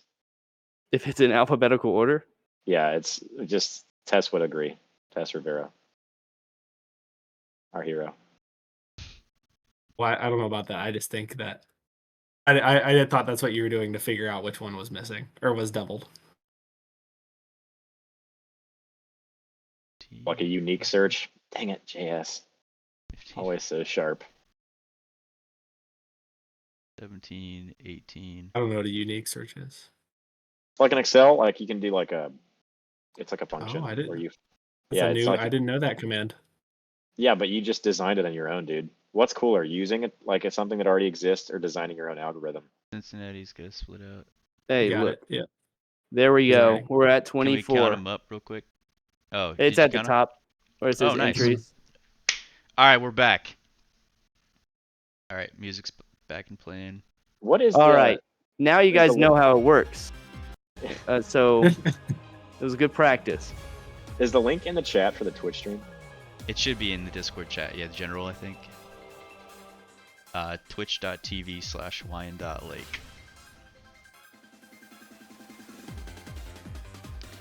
if it's in alphabetical order? Yeah, it's just Tess would agree. Tess Rivera. Our hero. Well, I don't know about that. I just think that I thought that's what you were doing to figure out which one was missing or was doubled. Like a unique search. Dang it, JS. 15. Always so sharp. 17, 18. I don't know what a unique search is. Like an Excel, like you can do like it's like a function I didn't. where you. Yeah, I didn't know that command. Yeah, but you just designed it on your own, dude. What's cooler, using it like it's something that already exists or designing your own algorithm? Cincinnati's gonna split out. Hey, look. Yeah. There we go. We're at 24. Can we count them up real quick? Oh, it's at the top where it says entries. All right, we're back. All right, music's back and playing. What is all right? Now you guys know how it works. So it was good practice. Is the link in the chat for the Twitch stream? It should be in the Discord chat. Yeah, the general, I think. Twitch.tv/wine.lake.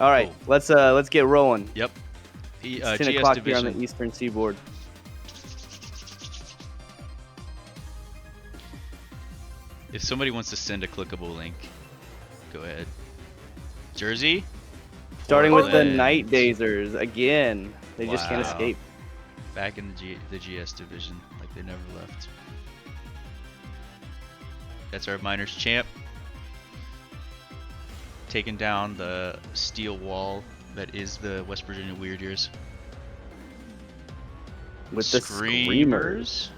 All right, let's get rolling. Yep. It's 10 o'clock here on the Eastern Seaboard. If somebody wants to send a clickable link, go ahead. Jersey? Starting with the Night Dazers again. They just can't escape. Back in the GS division, like they never left. That's our Miners champ. Taking down the steel wall that is the West Virginia Weird Ears. With the Screamers?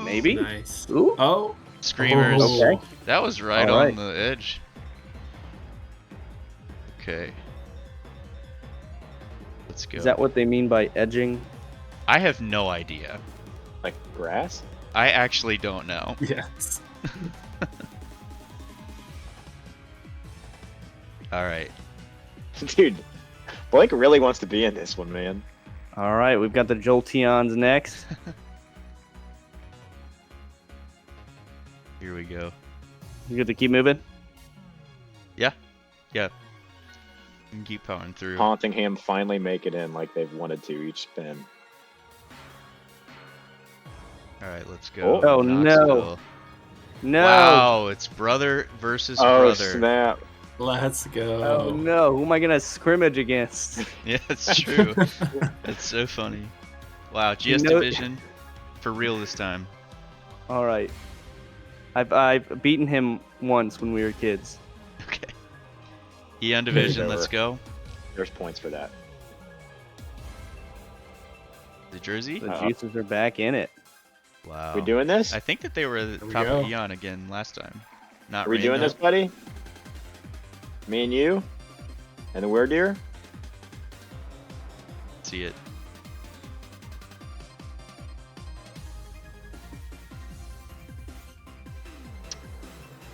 Maybe? Nice. Ooh. Oh. Screamers. Okay. That was right on the edge. Okay. Let's go. Is that what they mean by edging? I have no idea. Like grass? I actually don't know. Yes. All right. Dude, Blake really wants to be in this one, man. All right, we've got the Jolteons next. Here we go. You good to keep moving? Yeah. Yeah. You can keep powering through. Hauntingham finally make it in like they've wanted to each spin. All right, let's go. Oh, no. Knoxville. No. Wow, it's brother versus brother. Snap. Let's go. Oh no, who am I gonna scrimmage against? Yeah, it's true. It's so funny. Wow, GS Division for real this time. All right. I've beaten him once when we were kids. Okay. Eon Division, let's go. There's points for that. The jersey? The Juicers are back in it. Wow. We doing this? I think that they were at the top of Eon again last time. Not Are we doing this, buddy? Me and you? And the Weird Deer? See it.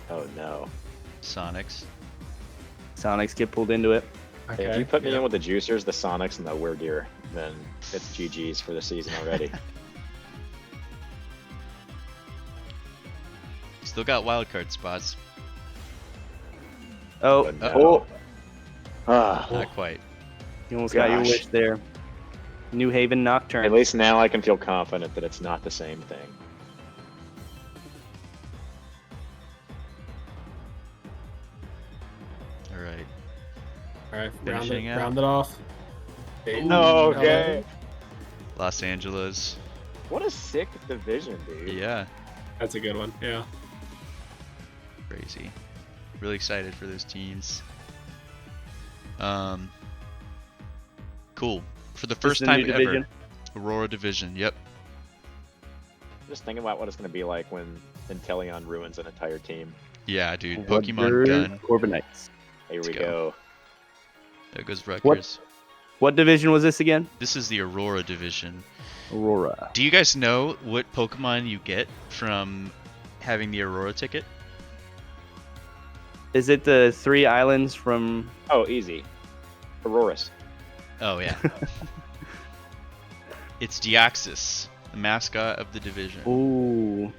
Oh no. Sonics. Sonics get pulled into it. Okay. If you put me in with the Juicers, the Sonics, and the Weird Deer, then it's GG's for the season already. Still got wildcard spots. Oh, no. Not quite. You almost got your wish there. New Haven Nocturne. At least now I can feel confident that it's not the same thing. All right. All right, Finishing out. round it off. No, okay. Los Angeles. What a sick division, dude. Yeah. That's a good one. Yeah. Crazy. Really excited for those teams. Cool. For the first time ever. Division. Aurora Division. Yep. Just thinking about what it's going to be like when Inteleon ruins an entire team. Yeah, dude. Pokemon Gun. Corbinites. Here we go. There goes Rutgers. What division was this again? This is the Aurora Division. Aurora. Do you guys know what Pokemon you get from having the Aurora ticket? Is it the 3 islands from... Oh, easy. Auroras. Oh, yeah. It's Deoxys, the mascot of the division. Ooh.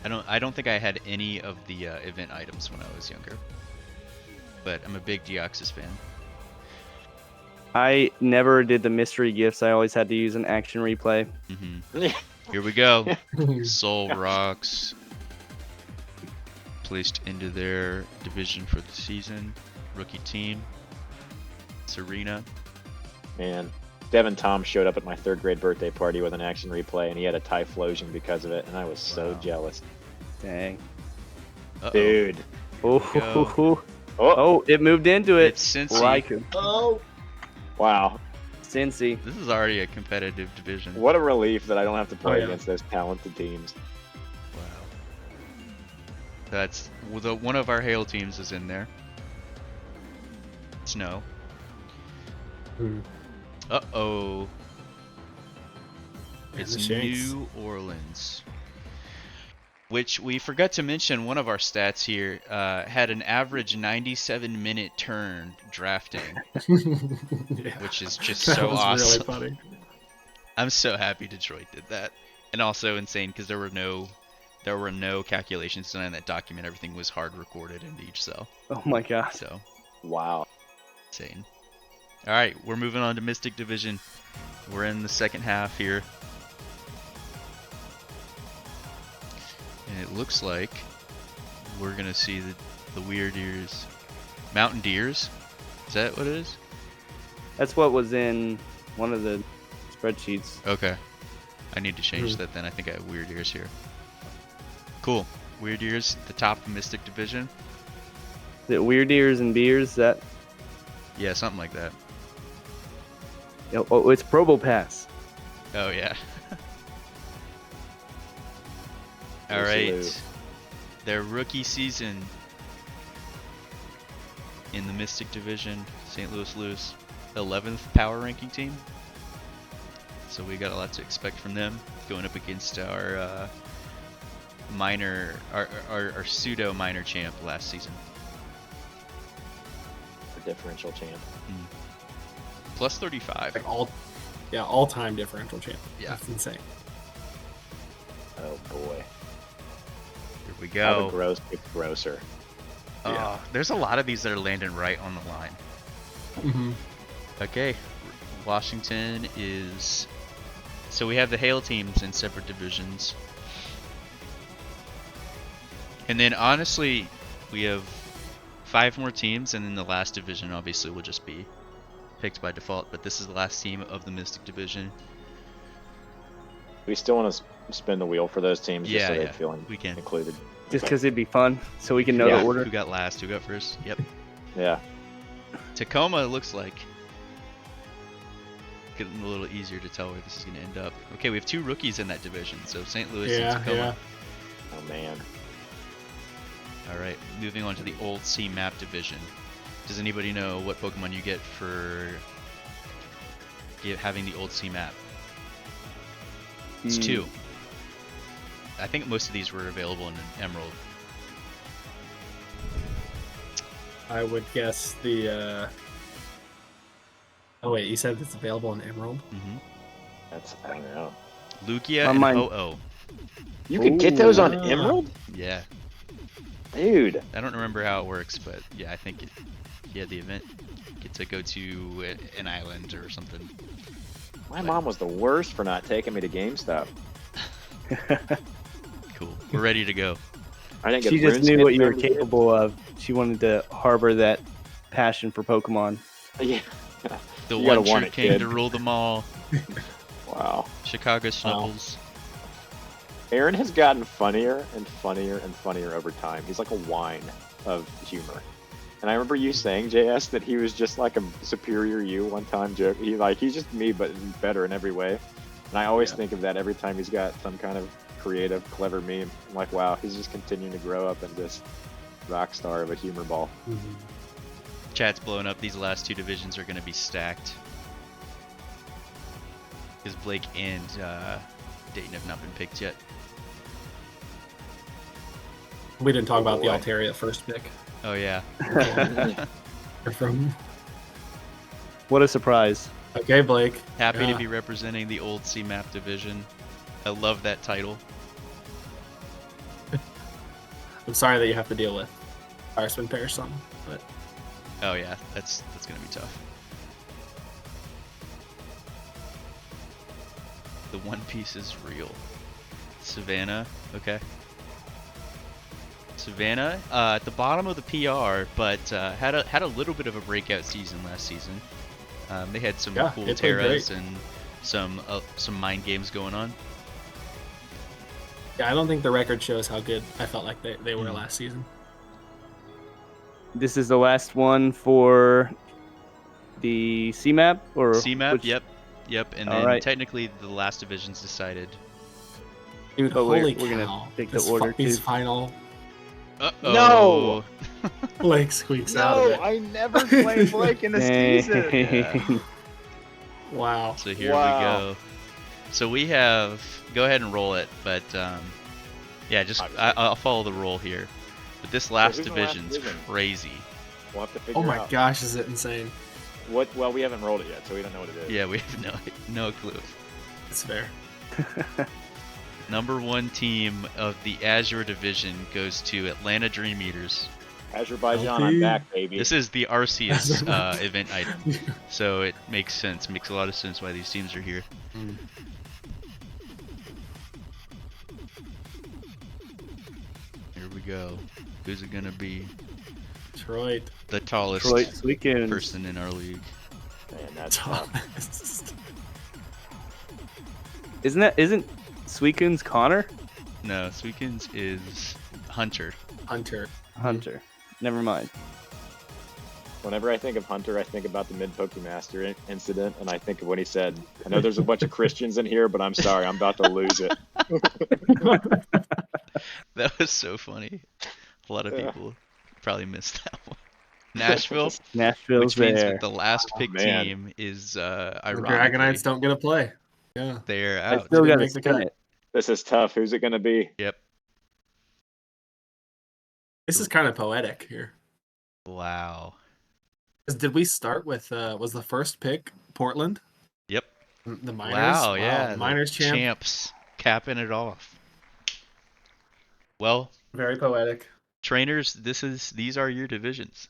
I don't think I had any of the event items when I was younger. But I'm a big Deoxys fan. I never did the mystery gifts. I always had to use an action replay. Mm-hmm. Here we go. Soul Rocks. Placed into their division for the season. Rookie team. Serena. Man, Devin Tom showed up at my 3rd grade birthday party with an action replay, and he had a Typhlosion because of it, and I was so jealous. Dang. Uh-oh. Dude. Oh, it moved into it. It's Cincy. Oh. Wow. Cincy. This is already a competitive division. What a relief that I don't have to play against those talented teams. Wow. That's one of our Hail teams is in there. Snow. Uh-oh. It's New Orleans. Which we forgot to mention, one of our stats here had an average 97-minute turn drafting. Yeah. Which is just so awesome. Really funny. I'm so happy Detroit did that. And also insane because there were no calculations done in that document. Everything was hard recorded into each cell. Oh my god. So wow. Insane. Alright, we're moving on to Mystic Division. We're in the second half here. And it looks like we're gonna see the Weird Deers. Mountain Deers? Is that what it is? That's what was in one of the spreadsheets. Okay. I need to change that then. I think I have Weird Ears here. Cool. Weird Ears, the top of Mystic Division. Is it Weird Ears and Beers? That? Yeah, something like that. Oh, it's Probopass. Oh, yeah. All right. Their rookie season in the Mystic Division, St. Louis Blues, 11th power ranking team. So we got a lot to expect from them going up against our minor, our pseudo minor champ last season. Our differential champ. Plus 35. Like all-time differential champ. Yeah. That's insane. Oh boy. Here we go. How gross gets grosser. Yeah. There's a lot of these that are landing right on the line. Okay. Washington is So we have the Hail teams in separate divisions. And then honestly, we have 5 more teams, and then the last division obviously will just be picked by default, but this is the last team of the Mystic division. We still want to spin the wheel for those teams just so they feel included. Just because it'd be fun, so we can know the order. Who got last, who got first. Yep. Yeah. Tacoma looks like getting a little easier to tell where this is going to end up. Okay, we have 2 rookies in that division, so St. Louis and Tacoma. Yeah. Oh, man. All right, moving on to the Old Sea Map division. Does anybody know what Pokemon you get for having the Old Sea Map? It's 2. I think most of these were available in Emerald. I would guess the. Oh wait, you said it's available in Emerald. Mm-hmm. I don't know. Lugia and Ho-Oh. You could get those on Emerald? Yeah. Dude. I don't remember how it works, but yeah, I think the event get to go to an island or something. My mom was the worst for not taking me to GameStop. Cool. We're ready to go. I didn't get she just knew what you were capable of. She wanted to harbor that passion for Pokemon. Yeah. The one true king to rule them all. Wow. Chicago Snuffles. Aaron has gotten funnier and funnier and funnier over time. He's like a wine of humor. And I remember you saying, JS, that he was just like a superior you one time. He's just me, but better in every way. And I always think of that every time he's got some kind of creative, clever meme. I'm like, wow, he's just continuing to grow up in this rock star of a humor ball. Mm-hmm. Chat's blowing up. These last 2 divisions are going to be stacked. Because Blake and Dayton have not been picked yet. We didn't talk about the Altaria first pick. Oh, yeah. What a surprise. Okay, Blake. Happy to be representing the Old Sea Map division. I love that title. I'm sorry that you have to deal with Fire Spin Pair some, but... Oh yeah, that's gonna be tough. The One Piece is real. Savannah, okay. Savannah, at the bottom of the PR, but had a little bit of a breakout season last season. They had some cool Terras and some mind games going on. Yeah, I don't think the record shows how good I felt like they were last season. This is the last one for the C-Map? Or C-Map, yep. And then technically the last division's decided. Dude, holy cow. We're gonna pick the order these final... No! Blake squeaks out of it. No, I never played Blake in a season. Yeah. Wow. So here we go. So we have... Go ahead and roll it, but yeah, just I'll follow the roll here. But this last division's crazy. We'll have to figure out. Oh my gosh, is it insane? What? Well, we haven't rolled it yet, so we don't know what it is. Yeah, we have no clue. It's fair. Number 1 team of the Azure division goes to Atlanta Dream Eaters. Azerbaijan, I'm back, baby. This is the Arceus event item, so it makes sense. Makes a lot of sense why these teams are here. Here we go. Who's it gonna be? Detroit. The tallest person in our league. Man, that's tallest. Isn't Suicune's Connor? No, Suicune's is Hunter. Hunter. Never mind. Whenever I think of Hunter, I think about the mid-Pokemaster incident, and I think of when he said, I know there's a bunch of Christians in here, but I'm sorry, I'm about to lose it. That was so funny. A lot of people probably missed that one. Nashville's which means that the last pick team is ironically... The Dragonites don't get a play. Yeah. They're out. I still got to spin it. This is tough. Who's it going to be? Yep. This is kind of poetic here. Wow. Did we start with, was the first pick Portland? Yep. The Miners? Wow, yeah. The Miners champs capping it off. Well. Very poetic. Trainers, these are your divisions.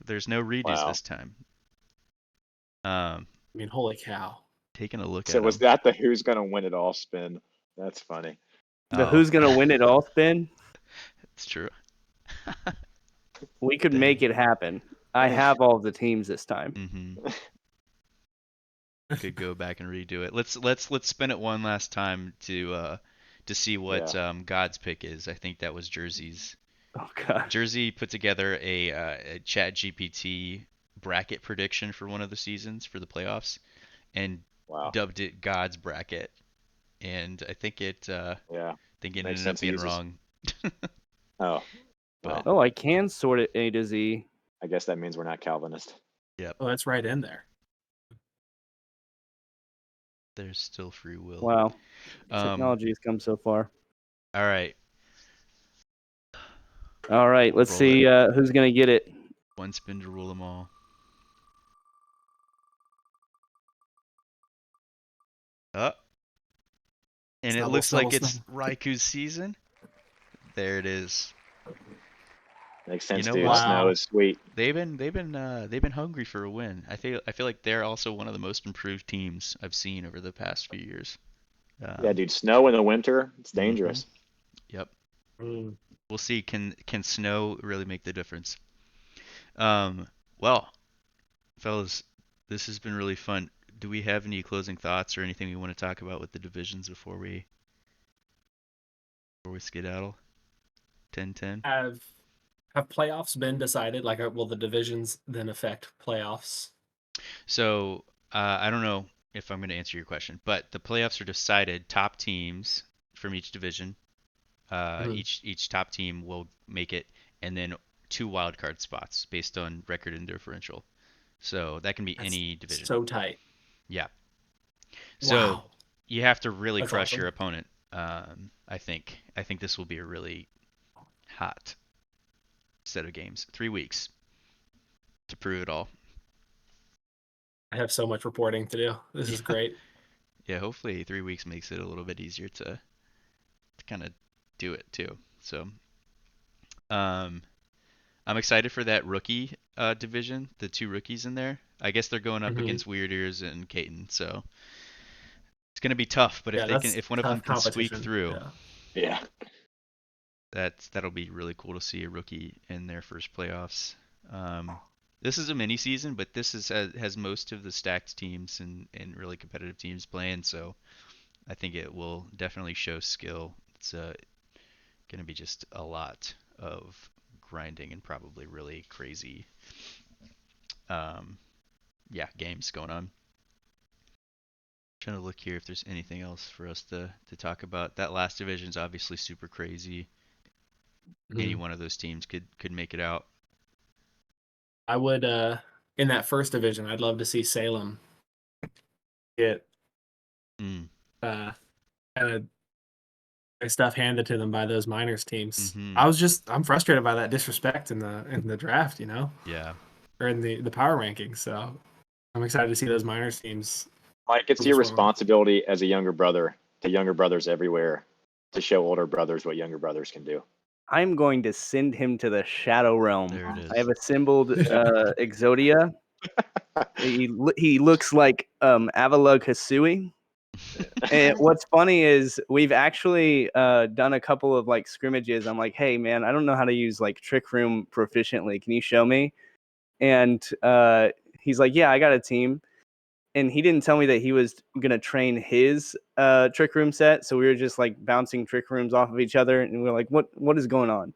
There's no redos this time. I mean, holy cow. taking a look So at was them. that the who's gonna win it all spin? That's funny. The who's gonna win it all spin? It's true. We could make it happen. I have all the teams this time. Mm-hmm. Could go back and redo it. Let's spin it one last time to see what God's pick is. I think that was Jersey's. Oh god. Jersey put together a Chat GPT bracket prediction for one of the seasons for the playoffs, and dubbed it God's bracket. And I think it ended up being wrong. Oh. But I can sort it A to Z. I guess that means we're not Calvinist. Yep. Oh, that's right in there. There's still free will. Wow. Technology has come so far. All right. All right. Let's see who's going to get it. One spin to rule them all. And it looks like it's Raiku's season. There it is. Makes sense, dude. Wow. Snow is sweet. They've been hungry for a win. I feel like they're also one of the most improved teams I've seen over the past few years. Yeah, dude. Snow in the winter, it's dangerous. Yep. We'll see. Can snow really make the difference? Well, fellas, this has been really fun. Do we have any closing thoughts or anything we want to talk about with the divisions before we skedaddle? 10-10. Have playoffs been decided? Like, will the divisions then affect playoffs? So I don't know if I'm going to answer your question, but the playoffs are decided. Top teams from each division, each top team will make it, and then 2 wild card spots based on record and differential. So that can be any division. So tight. Yeah. So you have to really crush your opponent. I think this will be a really hot set of games. 3 weeks to prove it all. I have so much reporting to do. This is great. Yeah, hopefully 3 weeks makes it a little bit easier to kind of do it too. So I'm excited for that rookie division, the 2 rookies in there. I guess they're going up against Weird Ears and Caton, so it's going to be tough, but if one of them can squeak through. Yeah. That'll be really cool to see a rookie in their first playoffs. This is a mini season, but this has most of the stacked teams and really competitive teams playing, so I think it will definitely show skill. It's going to be just a lot of grinding and probably really crazy games going on. Trying to look here if there's anything else for us to talk about. That last division is obviously super crazy. Any one of those teams could make it out. I would in that first division, I'd love to see Salem get kind of their stuff handed to them by those minors teams. I'm frustrated by that disrespect in the draft, you know? Yeah. Or in the power rankings. So I'm excited to see those minors teams. Mike, it's your responsibility as a younger brother to younger brothers everywhere to show older brothers what younger brothers can do. I'm going to send him to the Shadow Realm. There it is. I have assembled Exodia. He looks like Avila Kasui. And what's funny is we've actually done a couple of like scrimmages. I'm like, hey man, I don't know how to use like Trick Room proficiently. Can you show me? And he's like, yeah, I got a team. And he didn't tell me that he was gonna train his Trick Room set. So we were just like bouncing Trick Rooms off of each other, and we were like, what is going on?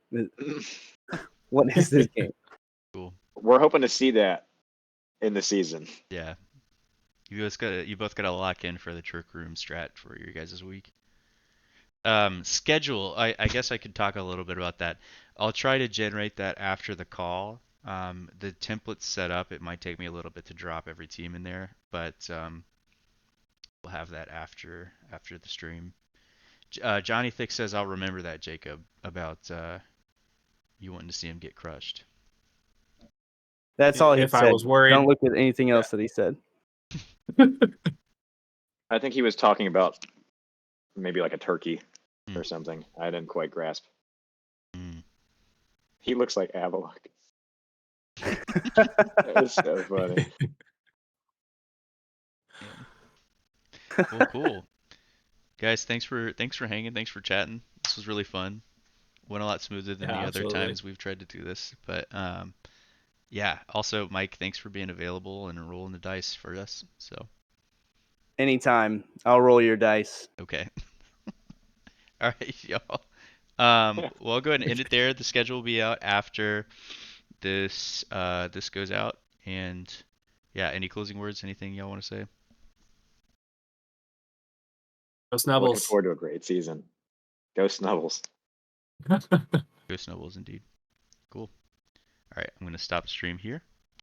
What is this game? Cool. We're hoping to see that in the season. Yeah. You both got to lock in for the Trick Room strat for your guys' week. Schedule. I guess I could talk a little bit about that. I'll try to generate that after the call. The template's set up. It might take me a little bit to drop every team in there, but we'll have that after the stream. Johnny Thick says, I'll remember that, Jacob, about you wanting to see him get crushed. That's all he if said. I was worried. Don't look at anything else that he said. I think he was talking about maybe like a turkey or something. I didn't quite grasp. He looks like Avalok. That was so funny. Cool. Guys, thanks for hanging. Thanks for chatting. This was really fun. Went a lot smoother than the other times we've tried to do this. But yeah. Also, Mike, thanks for being available and rolling the dice for us. So. Anytime. I'll roll your dice. Okay. All right, y'all. Well, I'll go ahead and end it there. The schedule will be out after this goes out. And yeah, any closing words? Anything y'all want to say? Go Snubbles. Looking forward to a great season. Go Snubbles. Go Snubbles, indeed. Cool. All right, I'm going to stop stream here.